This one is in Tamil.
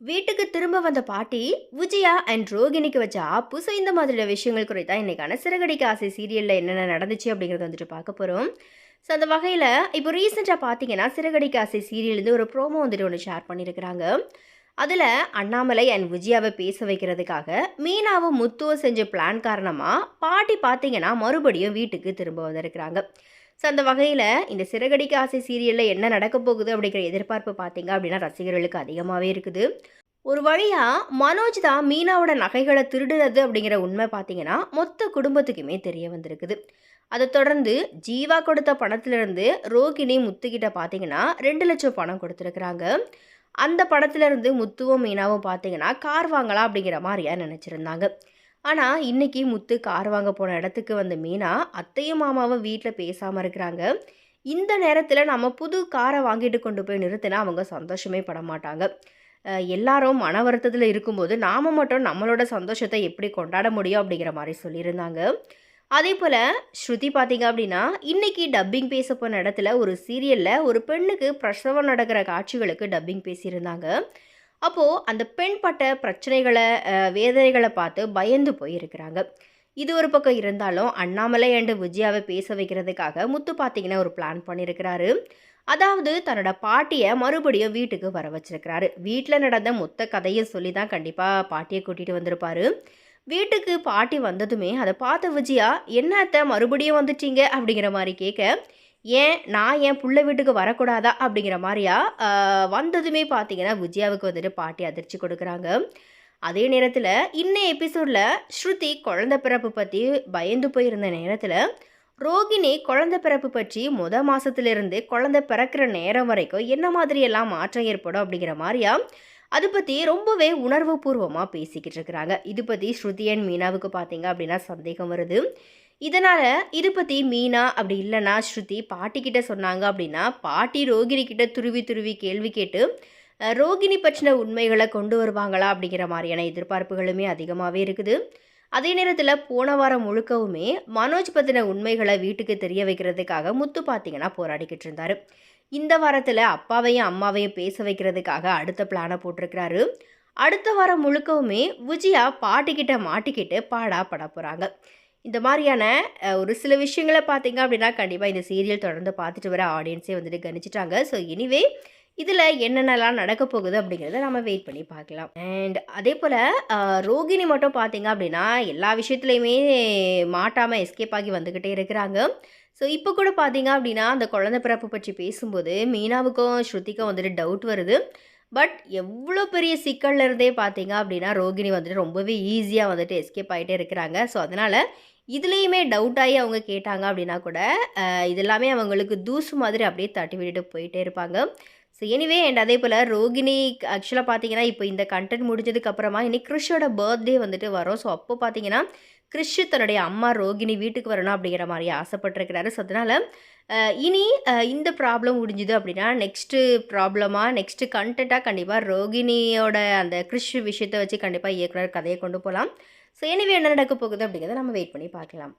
வீட்டுக்கு திரும்ப வந்த பாட்டி விஜயா அண்ட் ரோகிணிக்கு வச்ச ஆப்பு. ஸோ இந்த மாதிரியான விஷயங்கள் குறித்தா இன்னைக்கான சிறகடிக்க ஆசை சீரியலில் என்னென்ன நடந்துச்சு அப்படிங்கிறத வந்துட்டு பார்க்க போகிறோம். ஸோ அந்த வகையில் இப்போ ரீசெண்டாக பார்த்தீங்கன்னா சிறகடிக்க ஆசை சீரியல்லேருந்து ஒரு ப்ரோமோ வந்துட்டு ஒன்று ஷேர் பண்ணியிருக்கிறாங்க. அதில் அண்ணாமலை அண்ட் விஜயாவை பேச வைக்கிறதுக்காக மீனாவும் முத்துவும் செஞ்ச பிளான் காரணமாக பாட்டி பார்த்தீங்கன்னா மறுபடியும் வீட்டுக்கு திரும்ப வந்திருக்கிறாங்க. ஸோ அந்த வகையில் இந்த சிறகடிக்க ஆசை சீரியலில் என்ன நடக்க போகுது அப்படிங்கிற எதிர்பார்ப்பு பார்த்தீங்க அப்படின்னா ரசிகர்களுக்கு அதிகமாகவே இருக்குது. ஒரு வழியாக மனோஜ் தான் மீனாவோட நகைகளை திருடுறது அப்படிங்கிற உண்மை பார்த்தீங்கன்னா மொத்த குடும்பத்துக்குமே தெரிய வந்திருக்குது. அதை தொடர்ந்து ஜீவா கொடுத்த பணத்திலிருந்து ரோகிணி முத்துக்கிட்ட பார்த்தீங்கன்னா 2 லட்சம் பணம் கொடுத்துருக்குறாங்க. அந்த பணத்திலிருந்து முத்துவும் மீனாவும் பார்த்தீங்கன்னா கார் வாங்கலாம் அப்படிங்கிற மாதிரியா நினச்சிருந்தாங்க. ஆனால் இன்னைக்கு முத்து கார் வாங்க போன இடத்துக்கு வந்த மீனா அத்தையும் மாமாவும் வீட்டில் பேசாமல் இருக்கிறாங்க. இந்த நேரத்தில் நம்ம புது காரை வாங்கிட்டு கொண்டு போய் நிறுத்தினா அவங்க சந்தோஷமே பட மாட்டாங்க. எல்லாரும் மன வருத்தத்தில் இருக்கும்போது நாம் மட்டும் நம்மளோட சந்தோஷத்தை எப்படி கொண்டாட முடியும் அப்படிங்கிற மாதிரி சொல்லியிருந்தாங்க. அதே போல் ஸ்ருதி பார்த்தீங்க அப்படின்னா இன்னைக்கு டப்பிங் பேச போன இடத்துல ஒரு சீரியலில் ஒரு பெண்ணுக்கு பிரசவம் நடக்கிற காட்சிகளுக்கு டப்பிங் பேசியிருந்தாங்க. அப்போது அந்த பெண் பட்ட பிரச்சனைகளை வேதனைகளை பார்த்து பயந்து போயிருக்கிறாங்க. இது ஒரு பக்கம் இருந்தாலும் அண்ணாமலை அண்டு விஜயாவை பேச வைக்கிறதுக்காக முத்து பார்த்தீங்கன்னா ஒரு பிளான் பண்ணியிருக்கிறாரு. அதாவது தன்னோட பாட்டியை மறுபடியும் வீட்டுக்கு வர வச்சிருக்கிறாரு. வீட்டில் நடந்த மொத்த கதையை சொல்லி தான் கண்டிப்பாக பாட்டியை கூட்டிகிட்டு வந்திருப்பாரு. வீட்டுக்கு பாட்டி வந்ததுமே அதை பார்த்த விஜயா, என்ன அத்தை மறுபடியும் வந்துட்டீங்க அப்படிங்கிற மாதிரி கேட்க, நான் என் புள்ள வீட்டுக்கு வரக்கூடாதா அப்படிங்கிற மாதிரியா வந்ததுமே பார்த்தீங்கன்னா விஜயாவுக்கு வந்துட்டு பாட்டி அதிர்ச்சி கொடுக்குறாங்க. அதே நேரத்தில் இன்னும் எபிசோடில் ஸ்ருதி குழந்தை பிறப்பு பற்றி பயந்து போயிருந்த நேரத்தில் ரோகிணி குழந்தை பிறப்பு பற்றி மாதத்துலேருந்து குழந்தை பிறக்கிற நேரம் வரைக்கும் என்ன மாதிரியெல்லாம் மாற்றம் ஏற்படும் அப்படிங்கிற மாதிரியா அதை பற்றி ரொம்பவே உணர்வு பூர்வமாக பேசிக்கிட்டு இருக்கிறாங்க. இது பற்றி ஸ்ருதி அண்ட் மீனாவுக்கு பார்த்தீங்க அப்படின்னா சந்தேகம் வருது. இதனால் இது பற்றி மீனா அப்படி இல்லைன்னா ஸ்ருதி பாட்டிக்கிட்ட சொன்னாங்க அப்படின்னா பாட்டி ரோகிணி கிட்ட துருவி துருவி கேள்வி கேட்டு ரோகிணி பற்றின உண்மைகளை கொண்டு வருவாங்களா அப்படிங்கிற மாதிரியான எதிர்பார்ப்புகளுமே அதிகமாகவே இருக்குது. அதே நேரத்தில் போன வாரம் முழுக்கவுமே மனோஜ் பற்றின உண்மைகளை வீட்டுக்கு தெரிய வைக்கிறதுக்காக முத்து பார்த்தீங்கன்னா போராடிக்கிட்டு இருந்தார். இந்த வாரத்தில் அப்பாவையும் அம்மாவையும் பேச வைக்கிறதுக்காக அடுத்த பிளானை போட்டிருக்கிறாரு. அடுத்த வாரம் முழுக்கவுமே விஜயா பாட்டிக்கிட்ட மாட்டிக்கிட்டு பாடா பட போகிறாங்க. இந்த மாதிரியான ஒரு சில விஷயங்களை பார்த்தீங்க அப்படின்னா கண்டிப்பாக இந்த சீரியல் தொடர்ந்து பார்த்துட்டு வர ஆடியன்ஸே வந்துட்டு கணிச்சிட்டாங்க. ஸோ எனிவே இதில் என்னென்னலாம் நடக்க போகுது அப்படிங்கிறத நம்ம வெயிட் பண்ணி பார்க்கலாம். அண்ட் அதே போல் ரோகிணி மட்டும் பார்த்தீங்க அப்படின்னா எல்லா விஷயத்துலையுமே மாட்டாமல் எஸ்கேப் ஆகி வந்துக்கிட்டே இருக்கிறாங்க. ஸோ இப்போ கூட பார்த்தீங்க அப்படின்னா அந்த குழந்தை பிறப்பு பற்றி பேசும்போது மீனாவுக்கும் ஸ்ருதிக்கும் வந்துட்டு டவுட் வருது. பட் எவ்வளோ பெரிய சிக்கல்ல இருந்தே பார்த்தீங்க அப்படின்னா ரோகிணி வந்துட்டு ரொம்பவே ஈஸியாக வந்துட்டு எஸ்கேப் ஆகிட்டே இருக்கிறாங்க. ஸோ அதனால் இதுலேயுமே டவுட் ஆகி அவங்க கேட்டாங்க அப்படின்னா கூட இதெல்லாமே அவங்களுக்கு தூசு மாதிரி அப்படியே தட்டி விட்டுட்டு போயிட்டே இருப்பாங்க. ஸோ எனிவே அண்ட் அதே போல் ரோகிணி ஆக்சுவலாக பார்த்தீங்கன்னா இப்போ இந்த கண்டென்ட் முடிஞ்சதுக்கப்புறமா இன்னைக்கு கிறிஷோட பர்த்டே வந்துட்டு வரும். ஸோ அப்போ பார்த்தீங்கன்னா கிறிஷ் தன்னுடைய அம்மா ரோகிணி வீட்டுக்கு வரணும் அப்படிங்கிற மாதிரி ஆசைப்பட்டிருக்கிறாரு. ஸோ அதனால் இனி இந்த ப்ராப்ளம் முடிஞ்சுது அப்படின்னா நெக்ஸ்ட்டு கண்டென்ட்டாக கண்டிப்பாக ரோகிணியோட அந்த கிறிஷ் விஷயத்தை வச்சு கண்டிப்பாக இயக்குனர் கதையை கொண்டு போகலாம். ஸோ எனிவே என்ன நடக்க போகுது அப்படிங்கிறத நம்ம வெயிட் பண்ணி பார்க்கலாம்.